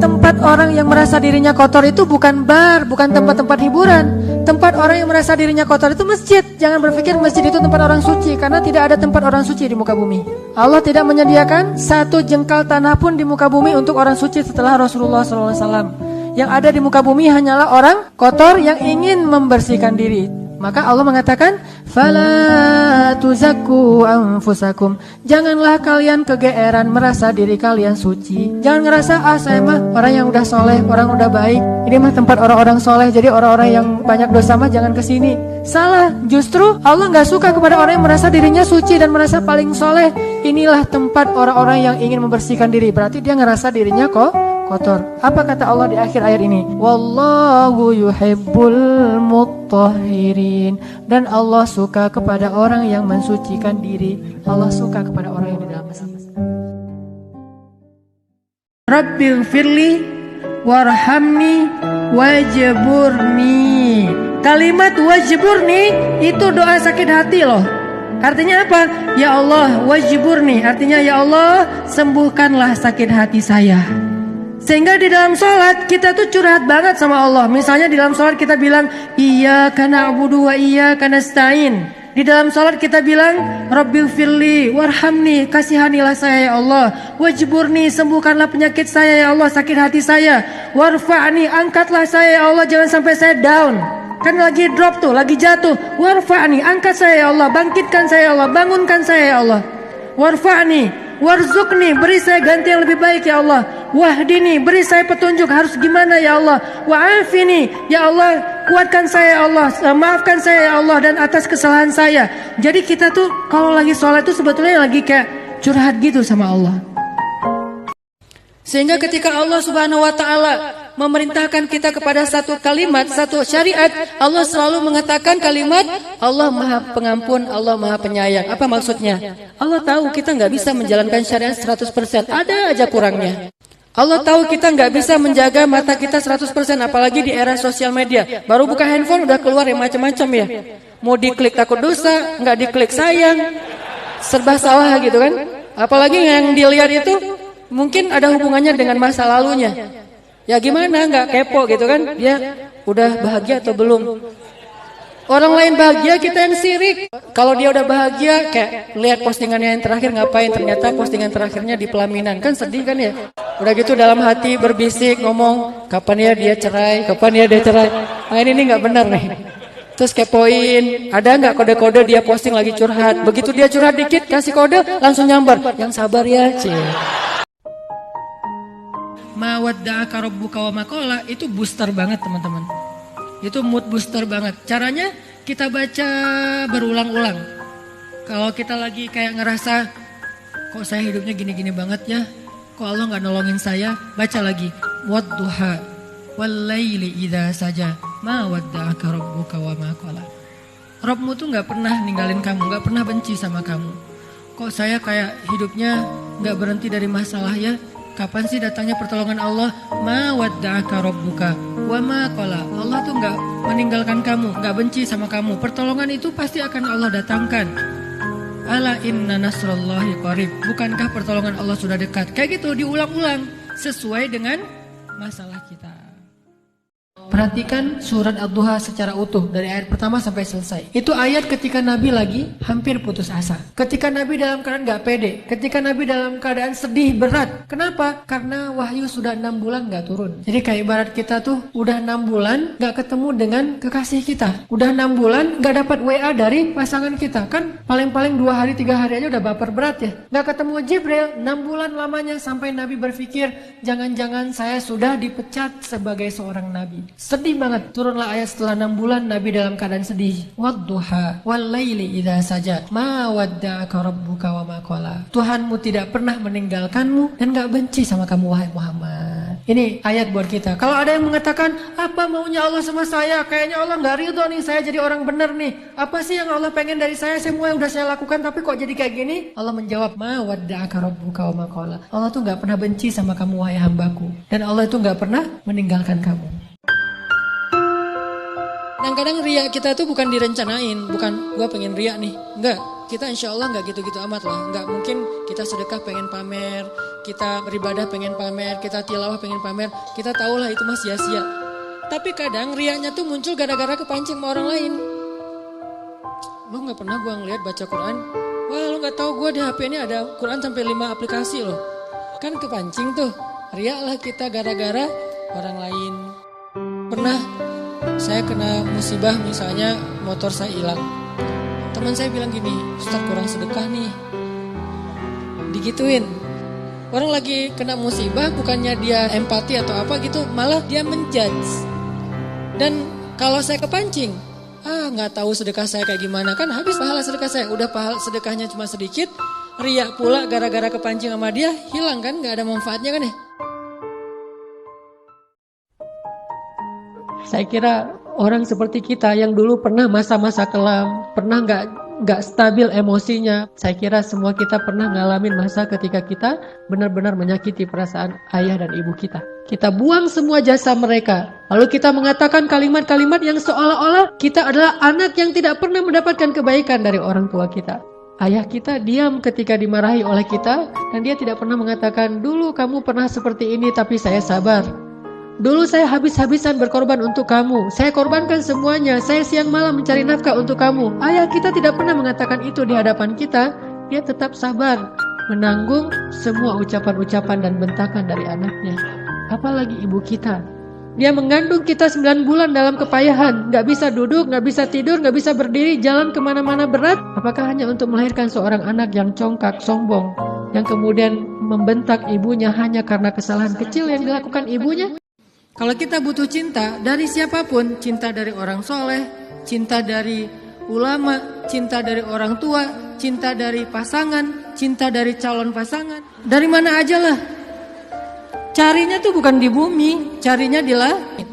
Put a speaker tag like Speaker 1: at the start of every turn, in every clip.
Speaker 1: Tempat orang yang merasa dirinya kotor itu bukan bar, bukan tempat-tempat hiburan. Tempat orang yang merasa dirinya kotor itu masjid. Jangan berpikir masjid itu tempat orang suci, karena tidak ada tempat orang suci di muka bumi. Allah tidak menyediakan satu jengkal tanah pun di muka bumi untuk orang suci setelah Rasulullah SAW. Yang ada di muka bumi hanyalah orang kotor yang ingin membersihkan diri. Maka Allah mengatakan, "Fala tuzakku anfusakum." Janganlah kalian kegeeran merasa diri kalian suci. Jangan ngerasa, saya mah orang yang udah soleh, orang udah baik. Ini mah tempat orang-orang soleh, jadi orang-orang yang banyak dosa mah jangan kesini. Salah, justru Allah gak suka kepada orang yang merasa dirinya suci dan merasa paling soleh. Inilah tempat orang-orang yang ingin membersihkan diri. Berarti dia ngerasa dirinya kotor. Apa kata Allah di akhir ayat ini? Wallahu yuhibbul mutahhirin. Dan Allah suka kepada orang yang mensucikan diri. Allah suka kepada orang yang di dalam masjid. Rabbighfirli warhamni wajburni. Kalimat wajburni itu doa sakit hati loh. Artinya apa? Ya Allah wajburni. Artinya ya Allah sembuhkanlah sakit hati saya. Sehingga di dalam sholat kita tuh curhat banget sama Allah. Misalnya di dalam sholat kita bilang iyyaka na'budu wa iyyaka nasta'in. Di dalam sholat kita bilang Rabbighfirli warhamni, kasihanilah saya ya Allah. Wajburni, sembuhkanlah penyakit saya ya Allah, sakit hati saya. Warfa'ni, angkatlah saya ya Allah, jangan sampai saya down. Kan lagi drop tuh, lagi jatuh. Warfa'ni, angkat saya ya Allah, bangkitkan saya ya Allah, bangunkan saya ya Allah. Warfa'ni, warzukni, beri saya ganti yang lebih baik ya Allah. Wahdini, beri saya petunjuk harus gimana ya Allah. Wa'afini, ya Allah kuatkan saya ya Allah, maafkan saya ya Allah dan atas kesalahan saya. Jadi kita tuh kalau lagi sholat tuh sebetulnya lagi kayak curhat gitu sama Allah. Sehingga ketika Allah Subhanahu wa Ta'ala memerintahkan kita kepada satu kalimat, satu syariat, Allah selalu mengatakan kalimat Allah Maha Pengampun, Allah Maha Penyayang. Apa maksudnya? Allah tahu kita nggak bisa menjalankan syariat 100%, ada aja kurangnya. Allah tahu kita nggak bisa menjaga mata kita 100%, apalagi di era sosial media. Baru buka handphone udah keluar yang macam-macam ya. Mau diklik takut dosa, nggak diklik sayang, serba salah gitu kan. Apalagi yang dilihat itu mungkin ada hubungannya dengan masa lalunya. Ya gimana, nggak kepo gitu kan. Dia udah bahagia atau belum. Orang lain bahagia, kita yang sirik. Kalau dia udah bahagia, kayak lihat postingannya yang terakhir ngapain, ternyata postingan terakhirnya di pelaminan. Kan sedih kan ya. Udah gitu dalam hati berbisik ngomong, kapan ya dia cerai, kapan ya dia cerai. Nah ini nggak benar nih. Terus kepoin, ada nggak kode-kode dia posting lagi curhat. Begitu dia curhat dikit, kasih kode, langsung nyambar. Yang sabar ya, cie. Ma wadda'aka rabbuka wa ma qala, itu booster banget teman-teman. Itu mood booster banget. Caranya kita baca berulang-ulang. Kalau kita lagi kayak ngerasa kok saya hidupnya gini-gini banget ya, kok Allah gak nolongin saya, baca lagi wadduha wallaili idza saja ma wadda'aka rabbuka wa ma qala. Rabbmu tuh gak pernah ninggalin kamu, gak pernah benci sama kamu. Kok saya kayak hidupnya gak berhenti dari masalah ya. Kapan sih datangnya pertolongan Allah? Ma wadda'aka rabbuka wa ma qala. Allah tuh gak meninggalkan kamu, gak benci sama kamu. Pertolongan itu pasti akan Allah datangkan. Ala inna nasrallahi qarib. Bukankah pertolongan Allah sudah dekat? Kayak gitu diulang-ulang sesuai dengan masalah kita. Perhatikan surat Ad-Duha secara utuh dari ayat pertama sampai selesai. Itu ayat ketika Nabi lagi hampir putus asa. Ketika Nabi dalam keadaan gak pede. Ketika Nabi dalam keadaan sedih berat. Kenapa? Karena wahyu sudah 6 bulan gak turun. Jadi kayak ibarat kita tuh udah 6 bulan gak ketemu dengan kekasih kita. Udah 6 bulan gak dapat WA dari pasangan kita. Kan paling-paling 2 hari 3 hari aja udah baper berat ya. Gak ketemu Jibril 6 bulan lamanya sampai Nabi berpikir jangan-jangan saya sudah dipecat sebagai seorang Nabi. Sedih banget. Turunlah ayat setelah 6 bulan Nabi dalam keadaan sedih. Wadduha wallaili idza saja ma wadda'aka rabbuka wa ma qala. Tuhanmu tidak pernah meninggalkanmu dan gak benci sama kamu wahai Muhammad. Ini ayat buat kita. Kalau ada yang mengatakan, apa maunya Allah sama saya? Kayaknya Allah nggak ridho nih, saya jadi orang benar nih. Apa sih yang Allah pengen dari saya? Semua yang udah saya lakukan, tapi kok jadi kayak gini? Allah menjawab, ma wadda'aka rabbuka wa ma qala. Allah tuh nggak pernah benci sama kamu, wahai hambaku. Dan Allah itu nggak pernah meninggalkan kamu. Kadang-kadang riya kita tuh bukan direncanain, bukan gua pengen riya nih. Enggak, kita insya Allah enggak gitu-gitu amat lah. Enggak mungkin kita sedekah pengen pamer, kita beribadah pengen pamer, kita tilawah pengen pamer. Kita tahulah itu mah sia-sia. Tapi kadang riyanya tuh muncul gara-gara kepancing sama orang lain. Lu nggak pernah gua ngeliat baca Quran? Wah, lu nggak tahu gua di HP ini ada Quran sampai 5 aplikasi loh. Kan kepancing tuh. Riya lah kita gara-gara orang lain. Pernah saya kena musibah, misalnya motor saya hilang. Teman saya bilang gini, Ustaz kurang sedekah nih. Digituin. Orang lagi kena musibah, bukannya dia empati atau apa gitu, malah dia menjudge. Dan kalau saya kepancing, nggak tahu sedekah saya kayak gimana, kan habis pahala sedekah saya. Udah pahala sedekahnya cuma sedikit, riak pula gara-gara kepancing sama dia, hilang kan, nggak ada manfaatnya kan ya. Saya kira orang seperti kita yang dulu pernah masa-masa kelam, pernah nggak stabil emosinya. Saya kira semua kita pernah ngalamin masa ketika kita benar-benar menyakiti perasaan ayah dan ibu kita. Kita buang semua jasa mereka. Lalu kita mengatakan kalimat-kalimat yang seolah-olah kita adalah anak yang tidak pernah mendapatkan kebaikan dari orang tua kita. Ayah kita diam ketika dimarahi oleh kita, dan dia tidak pernah mengatakan, dulu kamu pernah seperti ini tapi saya sabar. Dulu saya habis-habisan berkorban untuk kamu. Saya korbankan semuanya. Saya siang malam mencari nafkah untuk kamu. Ayah kita tidak pernah mengatakan itu di hadapan kita. Dia tetap sabar menanggung semua ucapan-ucapan dan bentakan dari anaknya. Apalagi ibu kita. Dia mengandung kita 9 bulan dalam kepayahan. Gak bisa duduk, gak bisa tidur, gak bisa berdiri, jalan kemana-mana berat. Apakah hanya untuk melahirkan seorang anak yang congkak, sombong, yang kemudian membentak ibunya hanya karena kesalahan kecil yang dilakukan ibunya? Kalau kita butuh cinta dari siapapun, cinta dari orang soleh, cinta dari ulama, cinta dari orang tua, cinta dari pasangan, cinta dari calon pasangan, dari mana aja lah. Carinya tuh bukan di bumi, carinya di langit.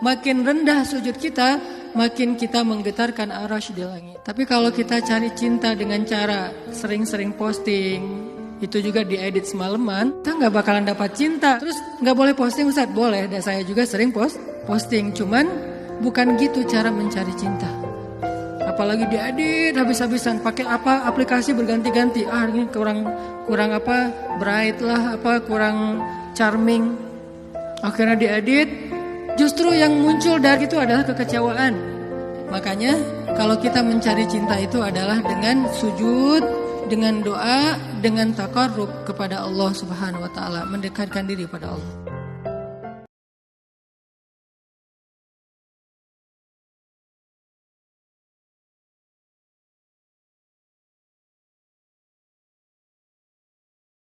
Speaker 1: Makin rendah sujud kita, makin kita menggetarkan arasy di langit. Tapi kalau kita cari cinta dengan cara sering-sering posting, itu juga diedit semalaman, kita nggak bakalan dapat cinta. Terus nggak boleh posting, Ustaz? Boleh, dan saya juga sering posting. Cuman bukan gitu cara mencari cinta. Apalagi diedit habis-habisan, pakai apa aplikasi berganti-ganti. Ini kurang apa bright lah, apa kurang charming. Akhirnya diedit. Justru yang muncul dari itu adalah kekecewaan. Makanya kalau kita mencari cinta itu adalah dengan sujud, dengan doa, dengan taqarrub kepada Allah Subhanahu wa taala, mendekatkan diri pada Allah.